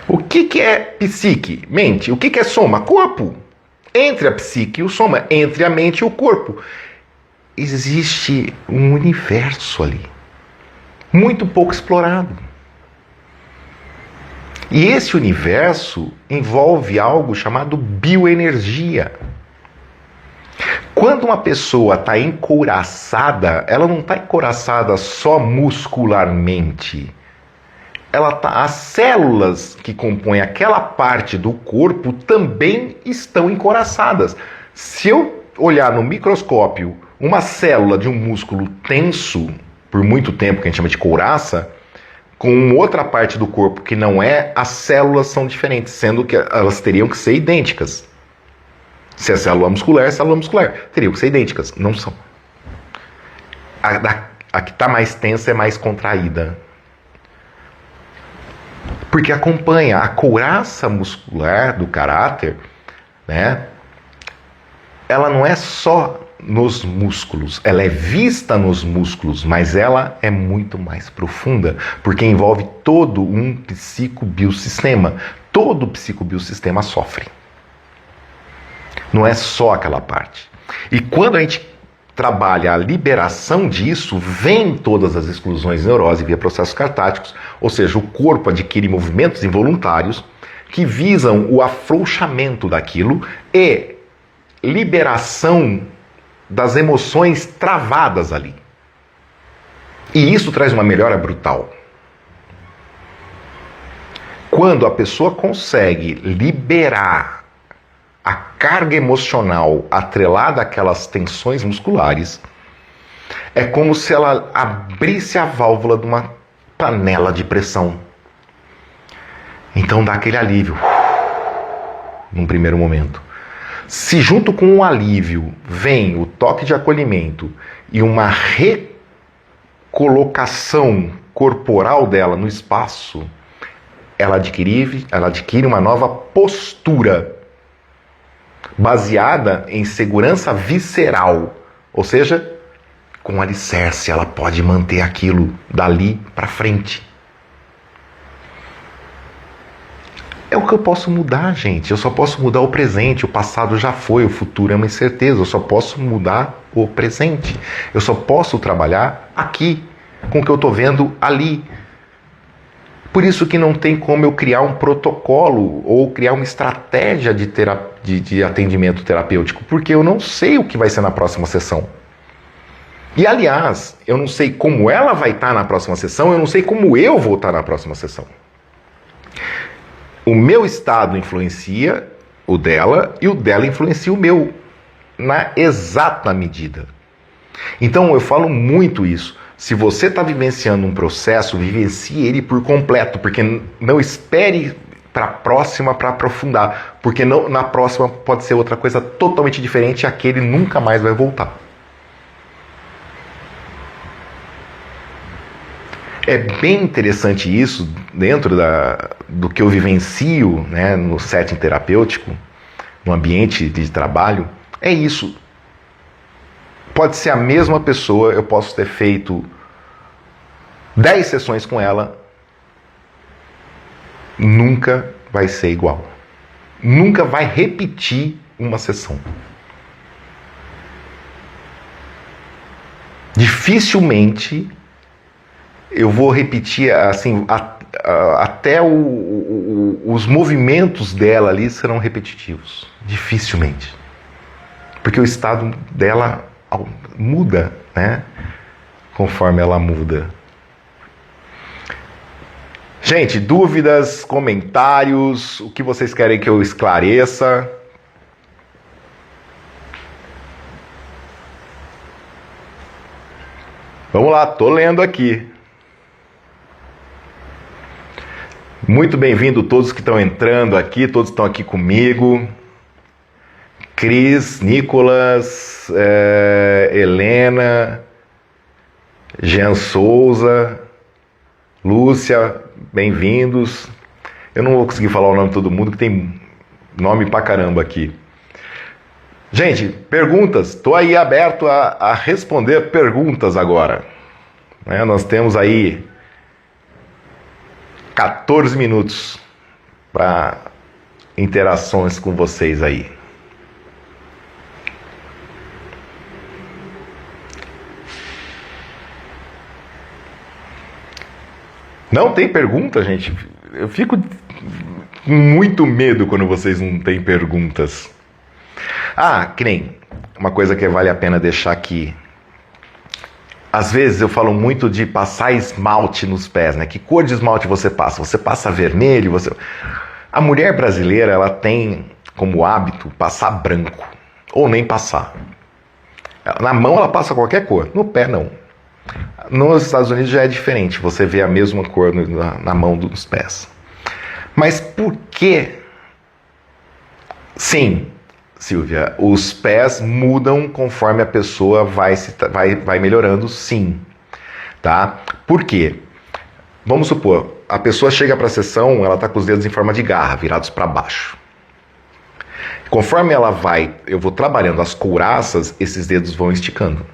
O que é psique? Mente. O que é soma? Corpo. Entre a psique e o soma, entre a mente e o corpo, existe um universo ali, muito pouco explorado. E esse universo envolve algo chamado bioenergia. Quando uma pessoa está encouraçada, ela não está encouraçada só muscularmente. As células que compõem aquela parte do corpo também estão encouraçadas. Se eu olhar no microscópio uma célula de um músculo tenso por muito tempo, que a gente chama de couraça, com outra parte do corpo que não é, as células são diferentes, sendo que elas teriam que ser idênticas. Se é célula muscular, teriam que ser idênticas. Não são. A que está mais tensa é mais contraída. Porque acompanha a couraça muscular do caráter, né? Ela não é só nos músculos, ela é vista nos músculos, mas ela é muito mais profunda, porque envolve todo um psicobiosistema. Todo psicobiosistema sofre. Não é só aquela parte. E quando a gente trabalha a liberação disso, vem todas as exclusões de neurose via processos cartáticos, ou seja, o corpo adquire movimentos involuntários que visam o afrouxamento daquilo e liberação das emoções travadas ali. E isso traz uma melhora brutal. Quando a pessoa consegue liberar a carga emocional atrelada àquelas tensões musculares, é como se ela abrisse a válvula de uma panela de pressão. Então dá aquele alívio num primeiro momento. Se junto com o alívio vem o toque de acolhimento e uma recolocação corporal dela no espaço, ela adquire uma nova postura baseada em segurança visceral, ou seja, com alicerce, ela pode manter aquilo dali para frente. É o que eu posso mudar, gente. Eu só posso mudar o presente. O passado já foi, o futuro é uma incerteza. Eu só posso mudar o presente. Eu só posso trabalhar aqui, com o que eu estou vendo ali. Por isso que não tem como eu criar um protocolo ou criar uma estratégia de atendimento terapêutico, porque eu não sei o que vai ser na próxima sessão. E, aliás, eu não sei como ela vai estar na próxima sessão, eu não sei como eu vou estar na próxima sessão. O meu estado influencia o dela e o dela influencia o meu, na exata medida. Então, eu falo muito isso. Se você está vivenciando um processo, vivencie ele por completo, porque não espere para a próxima para aprofundar, porque na próxima pode ser outra coisa totalmente diferente e aquele nunca mais vai voltar. É bem interessante isso dentro do que eu vivencio, né, no setting terapêutico, no ambiente de trabalho. É isso. Pode ser a mesma pessoa, eu posso ter feito 10 sessões com ela, nunca vai ser igual. Nunca vai repetir uma sessão. Dificilmente eu vou repetir assim, até os movimentos dela ali serão repetitivos. Dificilmente. Porque o estado dela muda, né? Conforme ela muda. Gente, dúvidas, comentários, o que vocês querem que eu esclareça? Vamos lá, tô lendo aqui. Muito bem-vindo todos que estão entrando aqui, todos estão aqui comigo. Cris, Nicolas, Helena, Jean Souza, Lúcia, bem-vindos. Eu não vou conseguir falar o nome de todo mundo, que tem nome pra caramba aqui. Gente, perguntas. Estou aí aberto a responder perguntas agora. Nós temos aí 14 minutos para interações com vocês aí. Não tem pergunta, gente? Eu fico com muito medo quando vocês não têm perguntas. Que nem uma coisa que vale a pena deixar aqui. Às vezes eu falo muito de passar esmalte nos pés, né? Que cor de esmalte você passa? Você passa vermelho? A mulher brasileira, ela tem como hábito passar branco. Ou nem passar. Na mão ela passa qualquer cor, no pé não. Nos Estados Unidos já é diferente, você vê a mesma cor na mão dos pés. Mas por que? Sim, Silvia, os pés mudam conforme a pessoa vai melhorando, sim. Tá? Por quê? Vamos supor, a pessoa chega para a sessão, ela está com os dedos em forma de garra, virados para baixo. Conforme eu vou trabalhando as couraças, esses dedos vão esticando.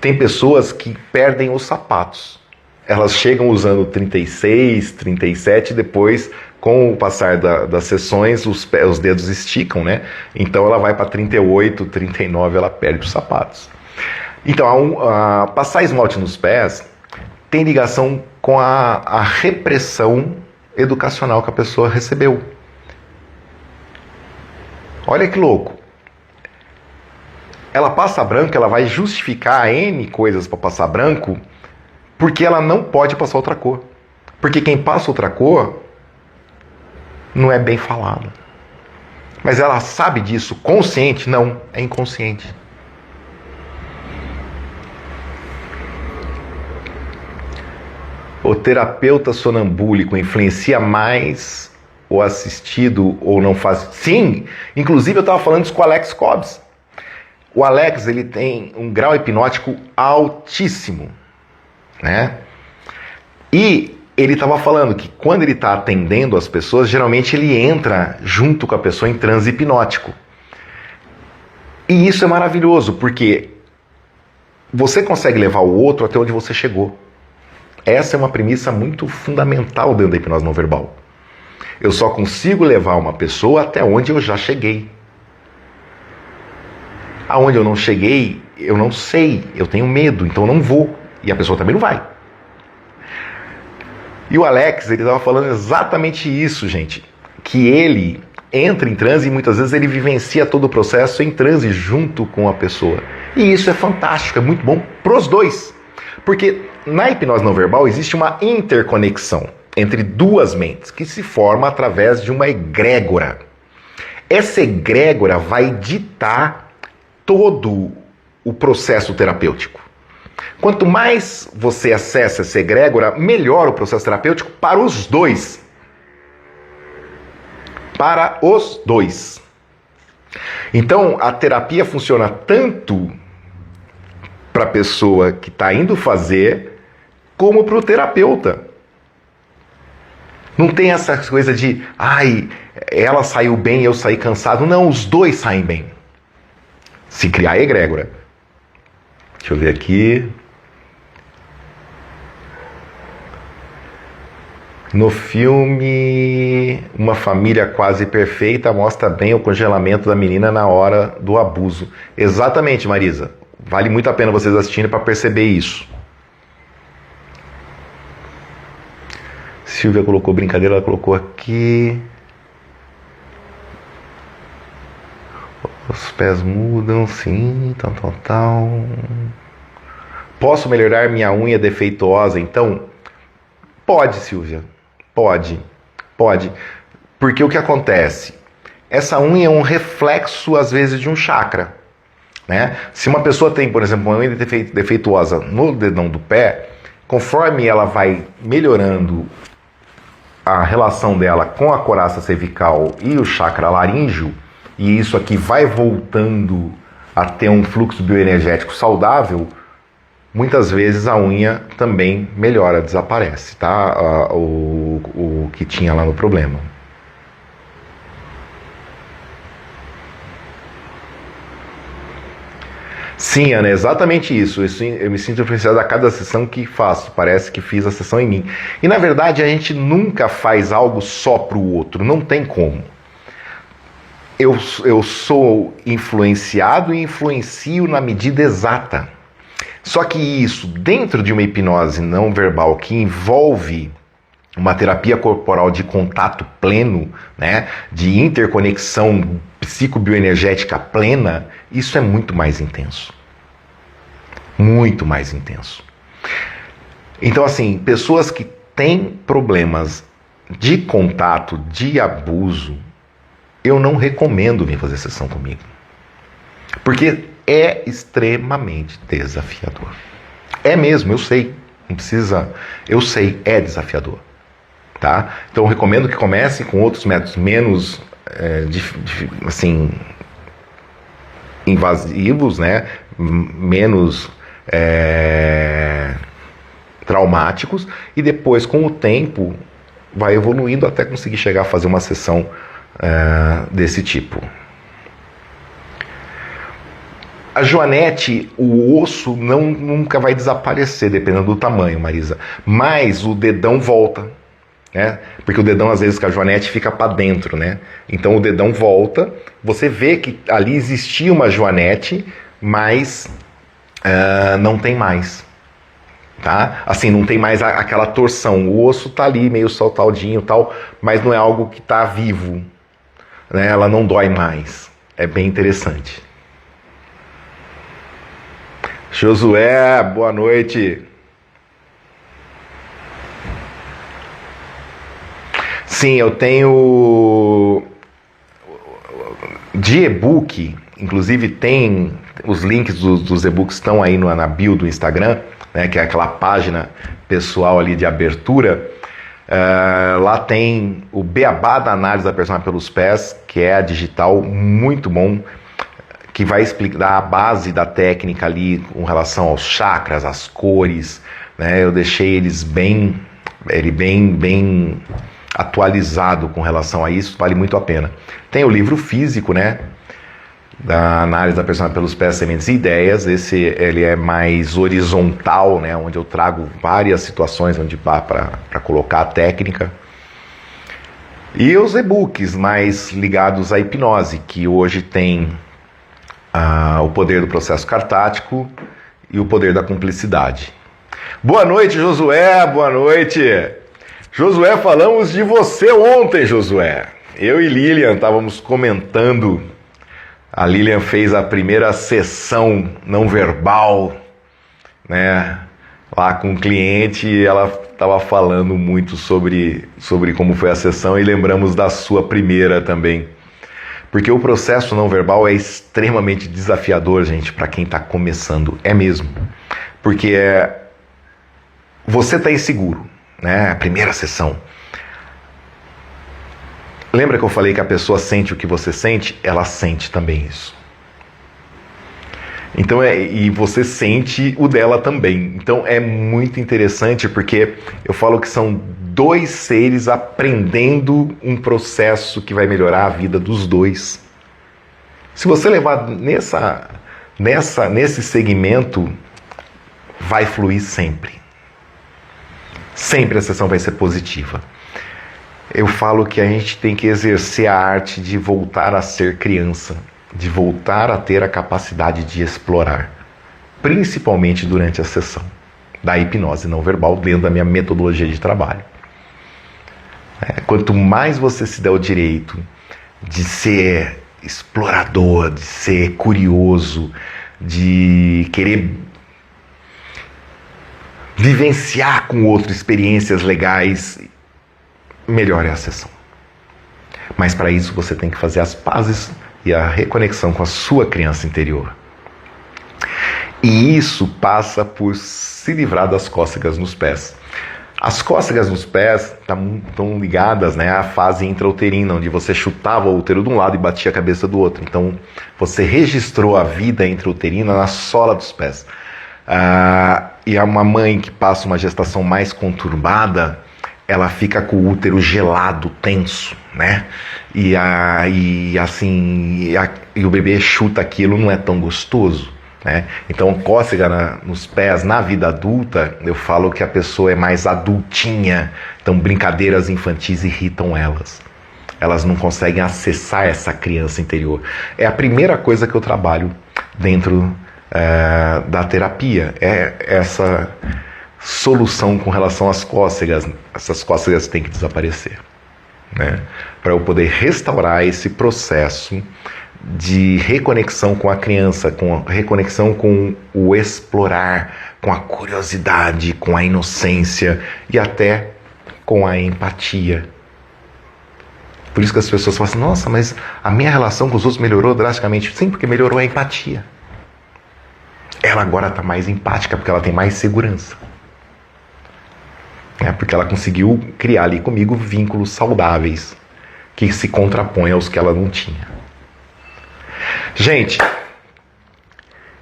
Tem pessoas que perdem os sapatos. Elas chegam usando 36, 37, depois, com o passar das sessões, os dedos esticam, né? Então ela vai para 38, 39, ela perde os sapatos. Então, passar esmalte nos pés tem ligação com a repressão educacional que a pessoa recebeu. Olha que louco. Ela passa branco, ela vai justificar N coisas para passar branco, porque ela não pode passar outra cor. Porque quem passa outra cor não é bem falado. Mas ela sabe disso consciente? Não, é inconsciente. O terapeuta sonambúlico influencia mais o assistido ou não faz? Sim, inclusive eu estava falando isso com o Alex Cobbs. O Alex, ele tem um grau hipnótico altíssimo, né? E ele estava falando que quando ele está atendendo as pessoas, geralmente ele entra junto com a pessoa em transe hipnótico. E isso é maravilhoso, porque você consegue levar o outro até onde você chegou. Essa é uma premissa muito fundamental dentro da hipnose não verbal. Eu só consigo levar uma pessoa até onde eu já cheguei. Aonde eu não cheguei, eu não sei, eu tenho medo, então eu não vou. E a pessoa também não vai. E o Alex, ele estava falando exatamente isso, gente. Que ele entra em transe e muitas vezes ele vivencia todo o processo em transe junto com a pessoa. E isso é fantástico, é muito bom pros dois. Porque na hipnose não verbal existe uma interconexão entre duas mentes que se forma através de uma egrégora. Essa egrégora vai ditar todo o processo terapêutico. Quanto mais você acessa essa egrégora, melhor o processo terapêutico para os dois. Para os dois. Então, a terapia funciona tanto para a pessoa que está indo fazer, como para o terapeuta. Não tem essa coisa de, ai, ela saiu bem, eu saí cansado. Não, os dois saem bem. Se criar a egrégora. Deixa eu ver aqui. No filme Uma Família Quase Perfeita mostra bem o congelamento da menina na hora do abuso. Exatamente, Marisa. Vale muito a pena vocês assistirem para perceber isso. Silvia colocou brincadeira, ela colocou aqui. Os pés mudam, sim, tal. Posso melhorar minha unha defeituosa, então? Pode, Silvia. Pode. Porque o que acontece? Essa unha é um reflexo, às vezes, de um chakra. Né? Se uma pessoa tem, por exemplo, uma unha defeituosa no dedão do pé, conforme ela vai melhorando a relação dela com a coraça cervical e o chakra laríngeo, e isso aqui vai voltando a ter um fluxo bioenergético saudável, muitas vezes a unha também melhora, desaparece, tá? O que tinha lá no problema. Sim, Ana, é exatamente isso. Eu me sinto influenciado a cada sessão que faço. Parece que fiz a sessão em mim. E na verdade a gente nunca faz algo só para o outro. Não tem como. Eu sou influenciado e influencio na medida exata. Só que isso, dentro de uma hipnose não verbal que envolve uma terapia corporal de contato pleno, né, de interconexão psicobioenergética plena, isso é muito mais intenso. Muito mais intenso. Então, assim, pessoas que têm problemas de contato, de abuso, eu não recomendo vir fazer sessão comigo. Porque é extremamente desafiador. É mesmo, eu sei. Não precisa... Eu sei, é desafiador. Tá? Então eu recomendo que comece com outros métodos menos assim, invasivos, né? Menos traumáticos, e depois, com o tempo, vai evoluindo até conseguir chegar a fazer uma sessão desse tipo. A joanete, o osso nunca vai desaparecer, dependendo do tamanho, Marisa, mas o dedão volta. Né? Porque o dedão, às vezes, com a joanete fica para dentro, né? Então o dedão volta, você vê que ali existia uma joanete, mas não tem mais, tá? Assim, não tem mais aquela torção, o osso tá ali meio soltadinho e tal, mas não é algo que tá vivo, né? Ela não dói mais, é bem interessante. Josué, boa noite. Sim, eu tenho de e-book, inclusive tem os links dos e-books estão aí na bio do Instagram, né, que é aquela página pessoal ali de abertura. Lá tem o Beabá da Análise da Persona pelos Pés, que é a digital, muito bom, que vai explicar a base da técnica ali com relação aos chakras, às cores, né? Eu deixei bem atualizado com relação a isso, vale muito a pena. Tem o livro físico, né, da Análise da Persona pelos Pés, Sementes e Ideias. Ele é mais horizontal, né, onde eu trago várias situações onde dá para colocar a técnica. E os e-books mais ligados à hipnose, que hoje tem o poder do processo cartático e o poder da cumplicidade. Boa noite, Josué, boa noite. Josué, falamos de você ontem, Josué. Eu e Lilian estávamos comentando. A Lilian fez a primeira sessão não verbal, né, lá com o cliente, e ela estava falando muito sobre como foi a sessão, e lembramos da sua primeira também. Porque o processo não verbal é extremamente desafiador, gente, para quem está começando. É mesmo. Porque você está inseguro, né? A primeira sessão. Lembra que eu falei que a pessoa sente o que você sente? Ela sente também isso. Então, e você sente o dela também. Então é muito interessante, porque eu falo que são dois seres aprendendo um processo que vai melhorar a vida dos dois. Se você levar nesse segmento, vai fluir sempre. Sempre a sessão vai ser positiva. Eu falo que a gente tem que exercer a arte de voltar a ser criança, de voltar a ter a capacidade de explorar, principalmente durante a sessão da hipnose não verbal, dentro da minha metodologia de trabalho. Quanto mais você se der o direito de ser explorador, de ser curioso, de querer vivenciar com o outro experiências legais, melhor é a sessão. Mas para isso você tem que fazer as pazes e a reconexão com a sua criança interior. E isso passa por se livrar das cócegas nos pés. As cócegas nos pés estão ligadas, né, à fase intrauterina, onde você chutava o útero de um lado e batia a cabeça do outro. Então você registrou a vida intrauterina na sola dos pés. E uma mãe que passa uma gestação mais conturbada, ela fica com o útero gelado, tenso, né? E o bebê chuta aquilo, não é tão gostoso, né? Então, cócega nos pés na vida adulta, eu falo que a pessoa é mais adultinha, então brincadeiras infantis irritam elas. Elas não conseguem acessar essa criança interior. É a primeira coisa que eu trabalho dentro da terapia, é essa solução com relação às cócegas. Essas cócegas têm que desaparecer, né? Para eu poder restaurar esse processo de reconexão com a criança, com a reconexão com o explorar, com a curiosidade, com a inocência e até com a empatia. Por isso que as pessoas falam assim: nossa, mas a minha relação com os outros melhorou drasticamente. Sim, porque melhorou a empatia. Ela agora está mais empática porque ela tem mais segurança. Porque ela conseguiu criar ali comigo vínculos saudáveis que se contrapõem aos que ela não tinha. Gente,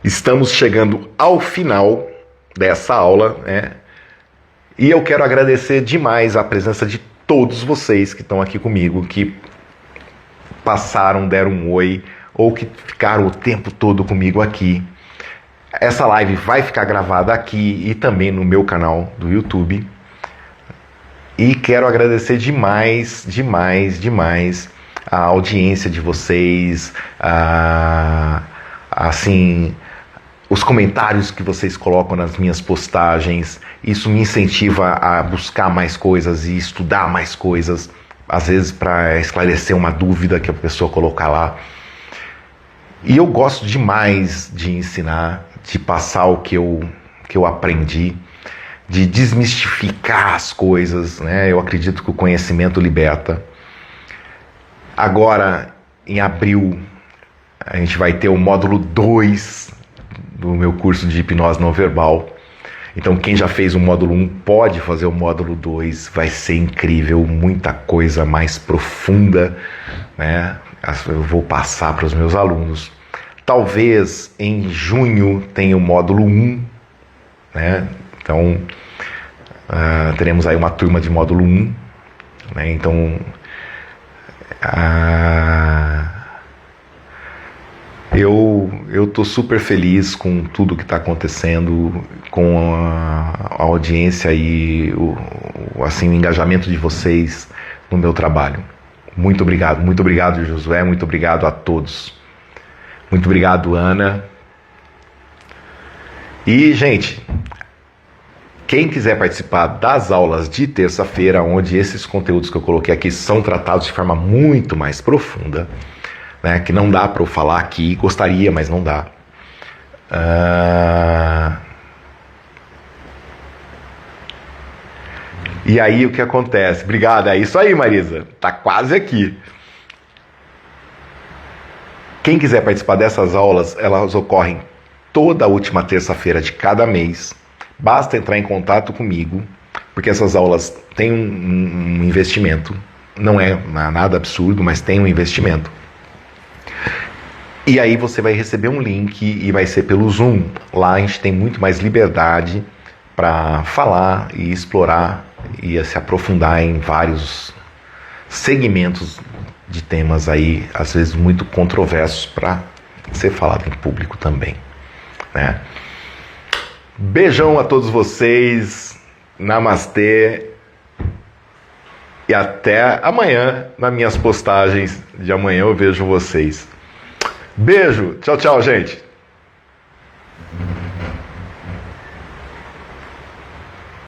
estamos chegando ao final dessa aula, né? E eu quero agradecer demais a presença de todos vocês que estão aqui comigo, que passaram, deram um oi, ou que ficaram o tempo todo comigo aqui. Essa live vai ficar gravada aqui e também no meu canal do YouTube. E quero agradecer demais, demais, demais a audiência de vocês, assim, os comentários que vocês colocam nas minhas postagens. Isso me incentiva a buscar mais coisas e estudar mais coisas, às vezes para esclarecer uma dúvida que a pessoa colocar lá. E eu gosto demais de ensinar, de passar o que eu aprendi, de desmistificar as coisas, né? Eu acredito que o conhecimento liberta. Agora, em abril, a gente vai ter o módulo 2 do meu curso de hipnose não verbal. Então, quem já fez o módulo 1 pode fazer o módulo 2, vai ser incrível, muita coisa mais profunda, né? Eu vou passar para os meus alunos. Talvez em junho tenha o módulo 1, né? Então, teremos aí uma turma de módulo 1, né? Então, eu tô super feliz com tudo que está acontecendo, com a audiência e o engajamento de vocês no meu trabalho. muito obrigado, Josué, muito obrigado a todos. Muito obrigado, Ana. E, gente, quem quiser participar das aulas de terça-feira, onde esses conteúdos que eu coloquei aqui são tratados de forma muito mais profunda, né, que não dá para eu falar aqui, gostaria, mas não dá. E aí o que acontece? Obrigado, é isso aí, Marisa, tá quase aqui. Quem quiser participar dessas aulas, elas ocorrem toda a última terça-feira de cada mês. Basta entrar em contato comigo, porque essas aulas têm um investimento. Não é nada absurdo, mas tem um investimento. E aí você vai receber um link e vai ser pelo Zoom. Lá a gente tem muito mais liberdade para falar e explorar e se aprofundar em vários segmentos de temas aí, às vezes muito controversos, para ser falado em público também, né? Beijão a todos vocês, namastê e até amanhã. Nas minhas postagens de amanhã eu vejo vocês. Beijo, tchau, tchau, gente.